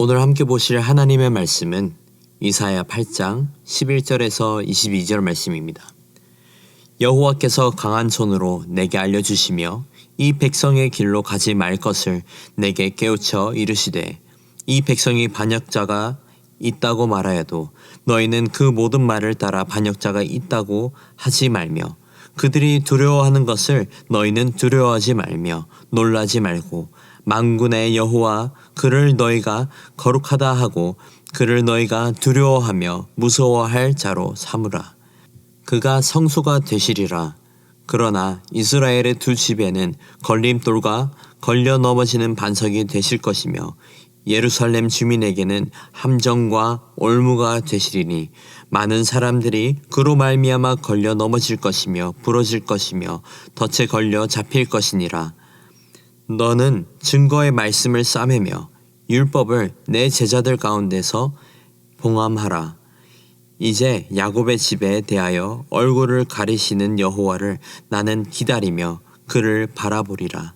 오늘 함께 보실 하나님의 말씀은 이사야 8장 11절에서 22절 말씀입니다. 여호와께서 강한 손으로 내게 알려주시며 이 백성의 길로 가지 말 것을 내게 깨우쳐 이르시되 이 백성이 반역자가 있다고 말하여도 너희는 그 모든 말을 따라 반역자가 있다고 하지 말며 그들이 두려워하는 것을 너희는 두려워하지 말며 놀라지 말고 만군의 여호와 그를 너희가 거룩하다 하고 그를 너희가 두려워하며 무서워할 자로 삼으라. 그가 성소가 되시리라. 그러나 이스라엘의 두 집에는 걸림돌과 걸려 넘어지는 반석이 되실 것이며 예루살렘 주민에게는 함정과 올무가 되시리니 많은 사람들이 그로 말미암아 걸려 넘어질 것이며 부러질 것이며 덫에 걸려 잡힐 것이니라. 너는 증거의 말씀을 싸매며 율법을 내 제자들 가운데서 봉함하라. 이제 야곱의 집에 대하여 얼굴을 가리시는 여호와를 나는 기다리며 그를 바라보리라.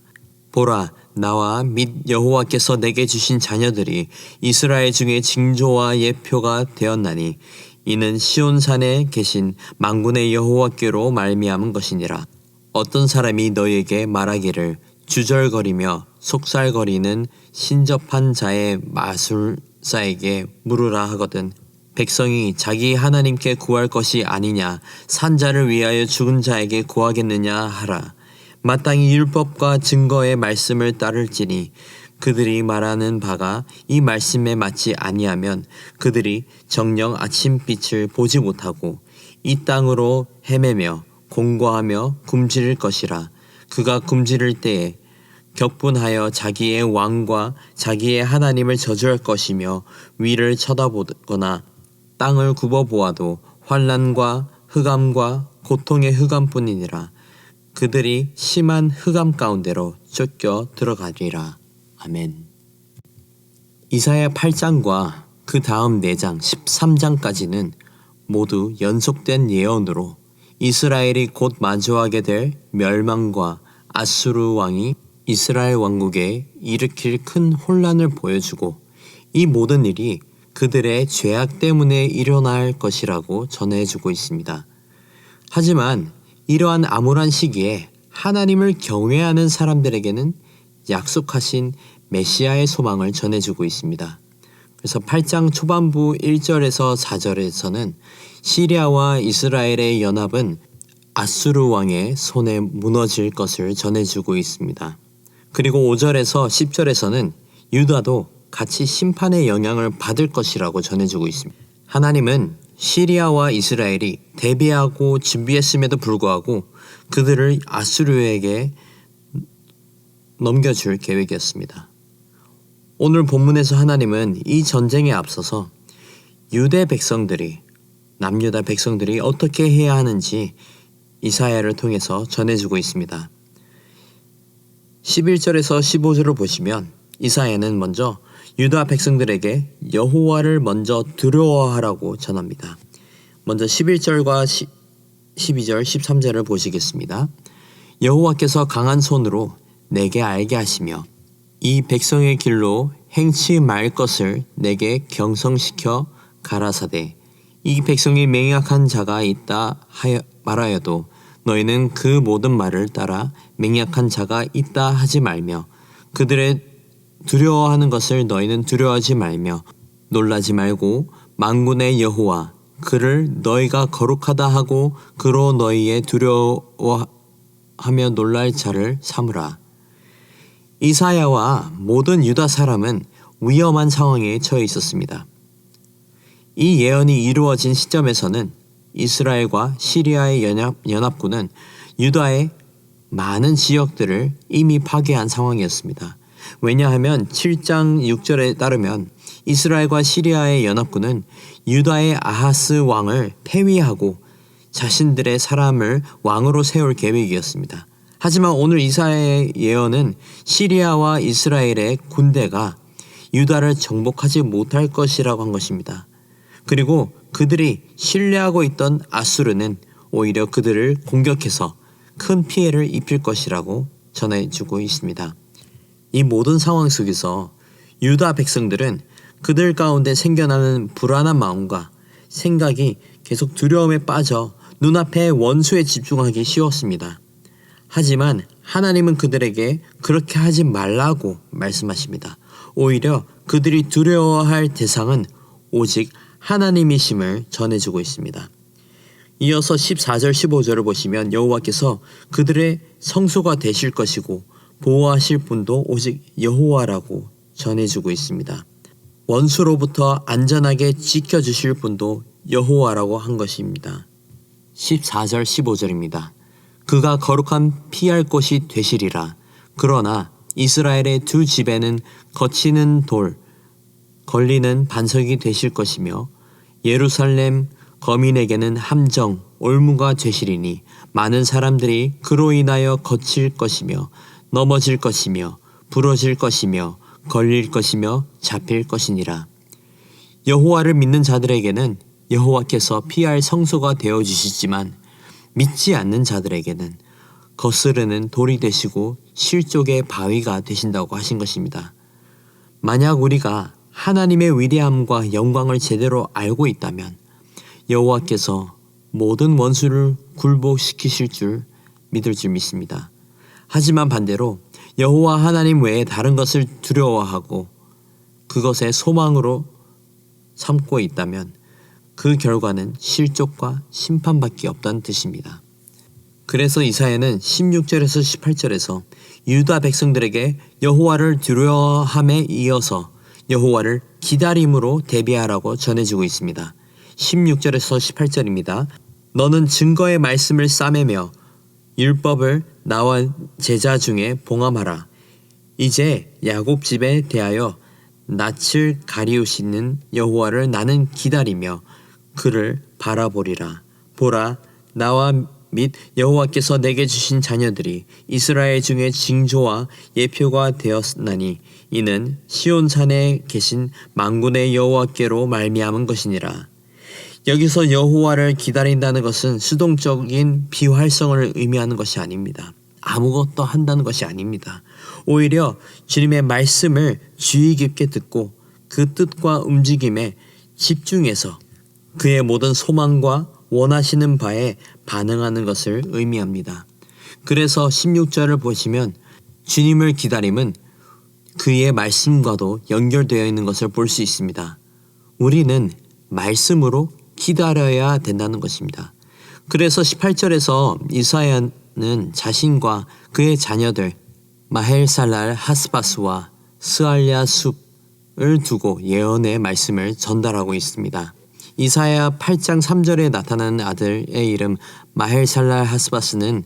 보라, 나와 및 여호와께서 내게 주신 자녀들이 이스라엘 중에 징조와 예표가 되었나니 이는 시온산에 계신 만군의 여호와께로 말미암은 것이니라. 어떤 사람이 너희에게 말하기를 주절거리며 속살거리는 신접한 자의 마술사에게 물으라 하거든 백성이 자기 하나님께 구할 것이 아니냐 산자를 위하여 죽은 자에게 구하겠느냐 하라. 마땅히 율법과 증거의 말씀을 따를지니 그들이 말하는 바가 이 말씀에 맞지 아니하면 그들이 정녕 아침빛을 보지 못하고 이 땅으로 헤매며 공고하며 굶주릴 것이라. 그가 굶주릴 때에 격분하여 자기의 왕과 자기의 하나님을 저주할 것이며 위를 쳐다보거나 땅을 굽어보아도 환난과 흑암과 고통의 흑암뿐이니라. 그들이 심한 흑암 가운데로 쫓겨 들어가리라. 아멘. 이사야 8장과 그 다음 4장 13장까지는 모두 연속된 예언으로 이스라엘이 곧 마주하게 될 멸망과 아수르 왕이 이스라엘 왕국에 일으킬 큰 혼란을 보여주고 이 모든 일이 그들의 죄악 때문에 일어날 것이라고 전해주고 있습니다. 하지만 이러한 암울한 시기에 하나님을 경외하는 사람들에게는 약속하신 메시아의 소망을 전해주고 있습니다. 그래서 8장 초반부 1절에서 4절에서는 시리아와 이스라엘의 연합은 아수르 왕의 손에 무너질 것을 전해주고 있습니다. 그리고 5절에서 10절에서는 유다도 같이 심판의 영향을 받을 것이라고 전해주고 있습니다. 하나님은 시리아와 이스라엘이 대비하고 준비했음에도 불구하고 그들을 아수르에게 넘겨줄 계획이었습니다. 오늘 본문에서 하나님은 이 전쟁에 앞서서 유대 백성들이 남유다 백성들이 어떻게 해야 하는지 이사야를 통해서 전해주고 있습니다. 11절에서 15절을 보시면 이사야는 먼저 유다 백성들에게 여호와를 먼저 두려워하라고 전합니다. 먼저 11절과 12절, 13절을 보시겠습니다. 여호와께서 강한 손으로 내게 알게 하시며 이 백성의 길로 행치 말 것을 내게 경성시켜 가라사대 이 백성이 맹약한 자가 있다 말하여도 너희는 그 모든 말을 따라 맹약한 자가 있다 하지 말며 그들의 두려워하는 것을 너희는 두려워하지 말며 놀라지 말고 만군의 여호와 그를 너희가 거룩하다 하고 그로 너희의 두려워하며 놀랄 자를 삼으라. 이사야와 모든 유다 사람은 위험한 상황에 처해 있었습니다. 이 예언이 이루어진 시점에서는 이스라엘과 시리아의 연합군은 유다의 많은 지역들을 이미 파괴한 상황이었습니다. 왜냐하면 7장 6절에 따르면 이스라엘과 시리아의 연합군은 유다의 아하스 왕을 폐위하고 자신들의 사람을 왕으로 세울 계획이었습니다. 하지만 오늘 이사야의 예언은 시리아와 이스라엘의 군대가 유다를 정복하지 못할 것이라고 한 것입니다. 그리고 그들이 신뢰하고 있던 아수르는 오히려 그들을 공격해서 큰 피해를 입힐 것이라고 전해주고 있습니다. 이 모든 상황 속에서 유다 백성들은 그들 가운데 생겨나는 불안한 마음과 생각이 계속 두려움에 빠져 눈앞의 원수에 집중하기 쉬웠습니다. 하지만 하나님은 그들에게 그렇게 하지 말라고 말씀하십니다. 오히려 그들이 두려워할 대상은 오직 하나님이심을 전해주고 있습니다. 이어서 14절 15절을 보시면 여호와께서 그들의 성소가 되실 것이고 보호하실 분도 오직 여호와라고 전해주고 있습니다. 원수로부터 안전하게 지켜주실 분도 여호와라고 한 것입니다. 14절 15절입니다. 그가 거룩한 피할 곳이 되시리라. 그러나 이스라엘의 두 집에는 거치는 돌, 걸리는 반석이 되실 것이며 예루살렘 거민에게는 함정, 올무가 되시리니 많은 사람들이 그로 인하여 거칠 것이며 넘어질 것이며 부러질 것이며 걸릴 것이며 잡힐 것이니라. 여호와를 믿는 자들에게는 여호와께서 피할 성소가 되어주시지만 믿지 않는 자들에게는 거스르는 돌이 되시고 실족의 바위가 되신다고 하신 것입니다. 만약 우리가 하나님의 위대함과 영광을 제대로 알고 있다면 여호와께서 모든 원수를 굴복시키실 줄 믿을 줄 믿습니다. 하지만 반대로 여호와 하나님 외에 다른 것을 두려워하고 그것의 소망으로 삼고 있다면 그 결과는 실족과 심판밖에 없다는 뜻입니다. 그래서 이사야는 16절에서 18절에서 유다 백성들에게 여호와를 두려워함에 이어서 여호와를 기다림으로 대비하라고 전해주고 있습니다. 16절에서 18절입니다. 너는 증거의 말씀을 싸매며 율법을 나와 제자 중에 봉함하라. 이제 야곱 집에 대하여 낯을 가리우시는 여호와를 나는 기다리며 그를 바라보리라. 보라, 나와 및 여호와께서 내게 주신 자녀들이 이스라엘 중에 징조와 예표가 되었나니 이는 시온산에 계신 만군의 여호와께로 말미암은 것이니라. 여기서 여호와를 기다린다는 것은 수동적인 비활성을 의미하는 것이 아닙니다. 아무것도 한다는 것이 아닙니다. 오히려 주님의 말씀을 주의 깊게 듣고 그 뜻과 움직임에 집중해서 그의 모든 소망과 원하시는 바에 반응하는 것을 의미합니다. 그래서 16절을 보시면 주님을 기다림은 그의 말씀과도 연결되어 있는 것을 볼 수 있습니다. 우리는 말씀으로 기다려야 된다는 것입니다. 그래서 18절에서 이사야는 자신과 그의 자녀들 마헬살랄 하스바스와 스알랴 숲을 두고 예언의 말씀을 전달하고 있습니다. 이사야 8장 3절에 나타나는 아들의 이름 마헬살랄 하스바스는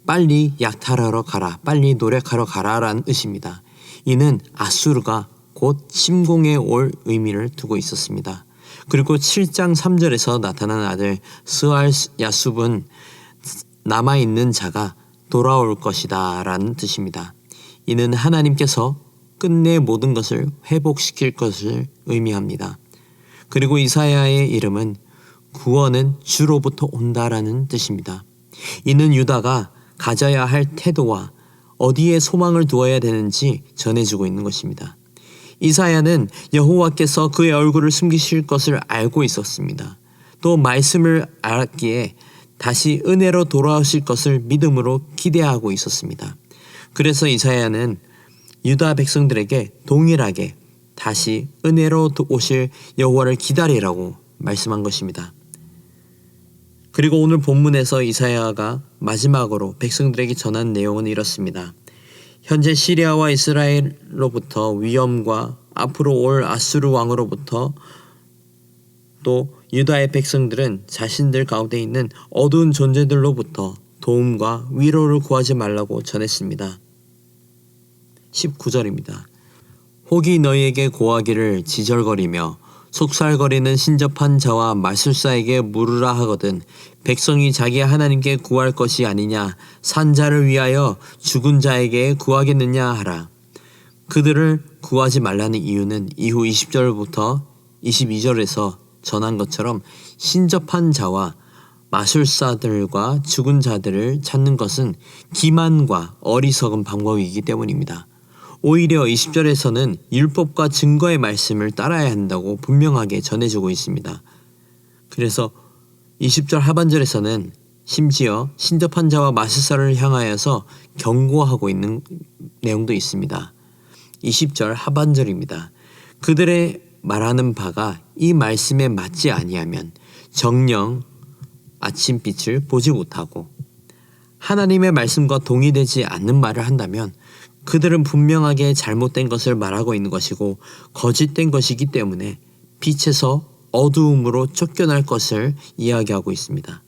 빨리 약탈하러 가라, 빨리 노력하러 가라라는 뜻입니다. 이는 아수르가 곧 침공해 올 의미를 두고 있었습니다. 그리고 7장 3절에서 나타나는 아들 스알야숲은 남아있는 자가 돌아올 것이다 라는 뜻입니다. 이는 하나님께서 끝내 모든 것을 회복시킬 것을 의미합니다. 그리고 이사야의 이름은 구원은 주로부터 온다라는 뜻입니다. 이는 유다가 가져야 할 태도와 어디에 소망을 두어야 되는지 전해주고 있는 것입니다. 이사야는 여호와께서 그의 얼굴을 숨기실 것을 알고 있었습니다. 또 말씀을 알았기에 다시 은혜로 돌아오실 것을 믿음으로 기대하고 있었습니다. 그래서 이사야는 유다 백성들에게 동일하게 다시 은혜로 오실 여호와를 기다리라고 말씀한 것입니다. 그리고 오늘 본문에서 이사야가 마지막으로 백성들에게 전한 내용은 이렇습니다. 현재 시리아와 이스라엘로부터 위험과 앞으로 올 아수르 왕으로부터 또 유다의 백성들은 자신들 가운데 있는 어두운 존재들로부터 도움과 위로를 구하지 말라고 전했습니다. 19절입니다. 혹이 너희에게 고하기를 지절거리며 속살거리는 신접한 자와 마술사에게 물으라 하거든 백성이 자기 하나님께 구할 것이 아니냐 산자를 위하여 죽은 자에게 구하겠느냐 하라. 그들을 구하지 말라는 이유는 이후 20절부터 22절에서 전한 것처럼 신접한 자와 마술사들과 죽은 자들을 찾는 것은 기만과 어리석은 방법이기 때문입니다. 오히려 20절에서는 율법과 증거의 말씀을 따라야 한다고 분명하게 전해주고 있습니다. 그래서 20절 하반절에서는 심지어 신접한 자와 마술사를 향하여서 경고하고 있는 내용도 있습니다. 20절 하반절입니다. 그들의 말하는 바가 이 말씀에 맞지 아니하면 정녕 아침빛을 보지 못하고 하나님의 말씀과 동의되지 않는 말을 한다면 그들은 분명하게 잘못된 것을 말하고 있는 것이고 거짓된 것이기 때문에 빛에서 어두움으로 쫓겨날 것을 이야기하고 있습니다.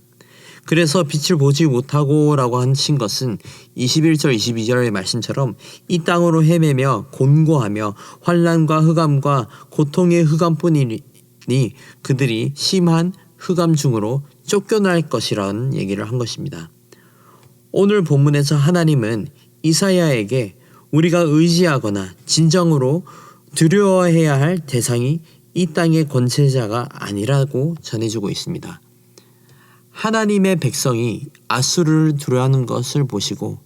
그래서 빛을 보지 못하고 라고 하신 것은 21절 22절의 말씀처럼 이 땅으로 헤매며 곤고하며 환난과 흑암과 고통의 흑암뿐이니 그들이 심한 흑암 중으로 쫓겨날 것이라는 얘기를 한 것입니다. 오늘 본문에서 하나님은 이사야에게 우리가 의지하거나 진정으로 두려워해야 할 대상이 이 땅의 권세자가 아니라고 전해주고 있습니다. 하나님의 백성이 아수르를 두려워하는 것을 보시고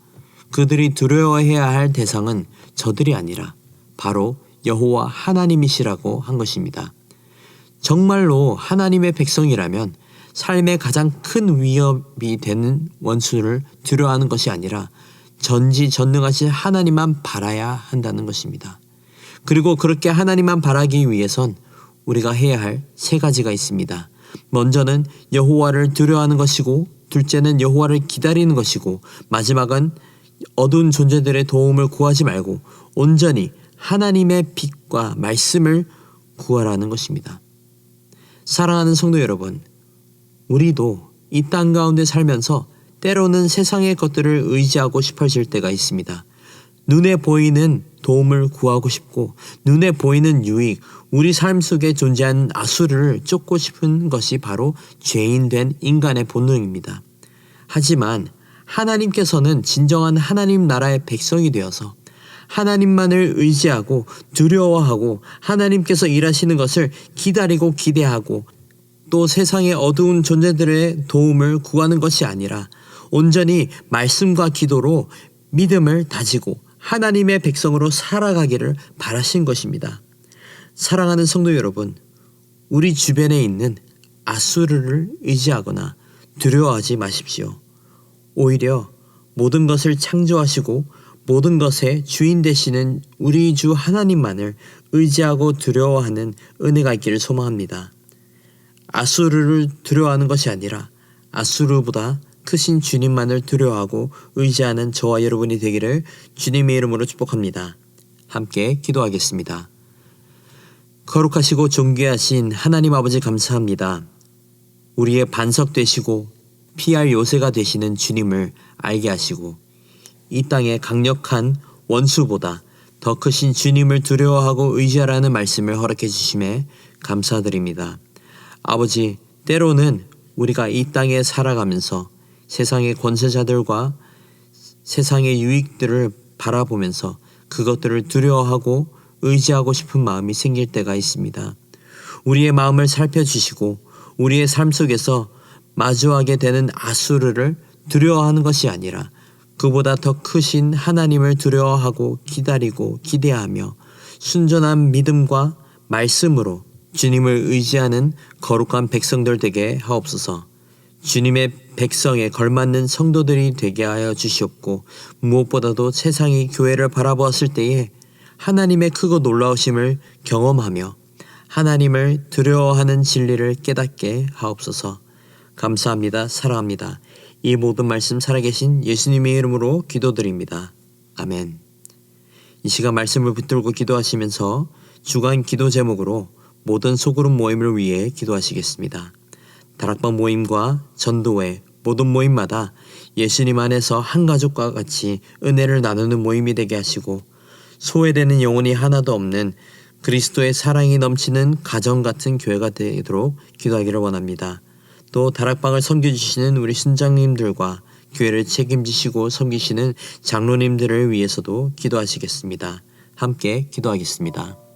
그들이 두려워해야 할 대상은 저들이 아니라 바로 여호와 하나님이시라고 한 것입니다. 정말로 하나님의 백성이라면 삶의 가장 큰 위협이 되는 원수를 두려워하는 것이 아니라 전지전능하신 하나님만 바라야 한다는 것입니다. 그리고 그렇게 하나님만 바라기 위해선 우리가 해야 할 세 가지가 있습니다. 먼저는 여호와를 두려워하는 것이고, 둘째는 여호와를 기다리는 것이고, 마지막은 어두운 존재들의 도움을 구하지 말고 온전히 하나님의 빛과 말씀을 구하라는 것입니다. 사랑하는 성도 여러분, 우리도 이 땅 가운데 살면서 때로는 세상의 것들을 의지하고 싶어질 때가 있습니다. 눈에 보이는 도움을 구하고 싶고 눈에 보이는 유익, 우리 삶 속에 존재하는 아수르를 쫓고 싶은 것이 바로 죄인된 인간의 본능입니다. 하지만 하나님께서는 진정한 하나님 나라의 백성이 되어서 하나님만을 의지하고 두려워하고 하나님께서 일하시는 것을 기다리고 기대하고 또 세상의 어두운 존재들의 도움을 구하는 것이 아니라 온전히 말씀과 기도로 믿음을 다지고 하나님의 백성으로 살아가기를 바라신 것입니다. 사랑하는 성도 여러분, 우리 주변에 있는 아수르를 의지하거나 두려워하지 마십시오. 오히려 모든 것을 창조하시고 모든 것의 주인 되시는 우리 주 하나님만을 의지하고 두려워하는 은혜가 있기를 소망합니다. 아수르를 두려워하는 것이 아니라 아수르보다 크신 주님만을 두려워하고 의지하는 저와 여러분이 되기를 주님의 이름으로 축복합니다. 함께 기도하겠습니다. 거룩하시고 존귀하신 하나님 아버지 감사합니다. 우리의 반석 되시고 피할 요새가 되시는 주님을 알게 하시고 이 땅의 강력한 원수보다 더 크신 주님을 두려워하고 의지하라는 말씀을 허락해 주심에 감사드립니다. 아버지, 때로는 우리가 이 땅에 살아가면서 세상의 권세자들과 세상의 유익들을 바라보면서 그것들을 두려워하고 의지하고 싶은 마음이 생길 때가 있습니다. 우리의 마음을 살펴주시고 우리의 삶 속에서 마주하게 되는 아수르를 두려워하는 것이 아니라 그보다 더 크신 하나님을 두려워하고 기다리고 기대하며 순전한 믿음과 말씀으로 주님을 의지하는 거룩한 백성들 되게 하옵소서. 주님의 백성에 걸맞는 성도들이 되게 하여 주시옵고 무엇보다도 세상이 교회를 바라보았을 때에 하나님의 크고 놀라우심을 경험하며 하나님을 두려워하는 진리를 깨닫게 하옵소서. 감사합니다. 사랑합니다. 이 모든 말씀 살아계신 예수님의 이름으로 기도드립니다. 아멘. 이 시간 말씀을 붙들고 기도하시면서 주간 기도 제목으로 모든 소그룹 모임을 위해 기도하시겠습니다. 다락방 모임과 전도회 모든 모임마다 예수님 안에서 한 가족과 같이 은혜를 나누는 모임이 되게 하시고 소외되는 영혼이 하나도 없는 그리스도의 사랑이 넘치는 가정 같은 교회가 되도록 기도하기를 원합니다. 또 다락방을 섬겨주시는 우리 순장님들과 교회를 책임지시고 섬기시는 장로님들을 위해서도 기도하시겠습니다. 함께 기도하겠습니다.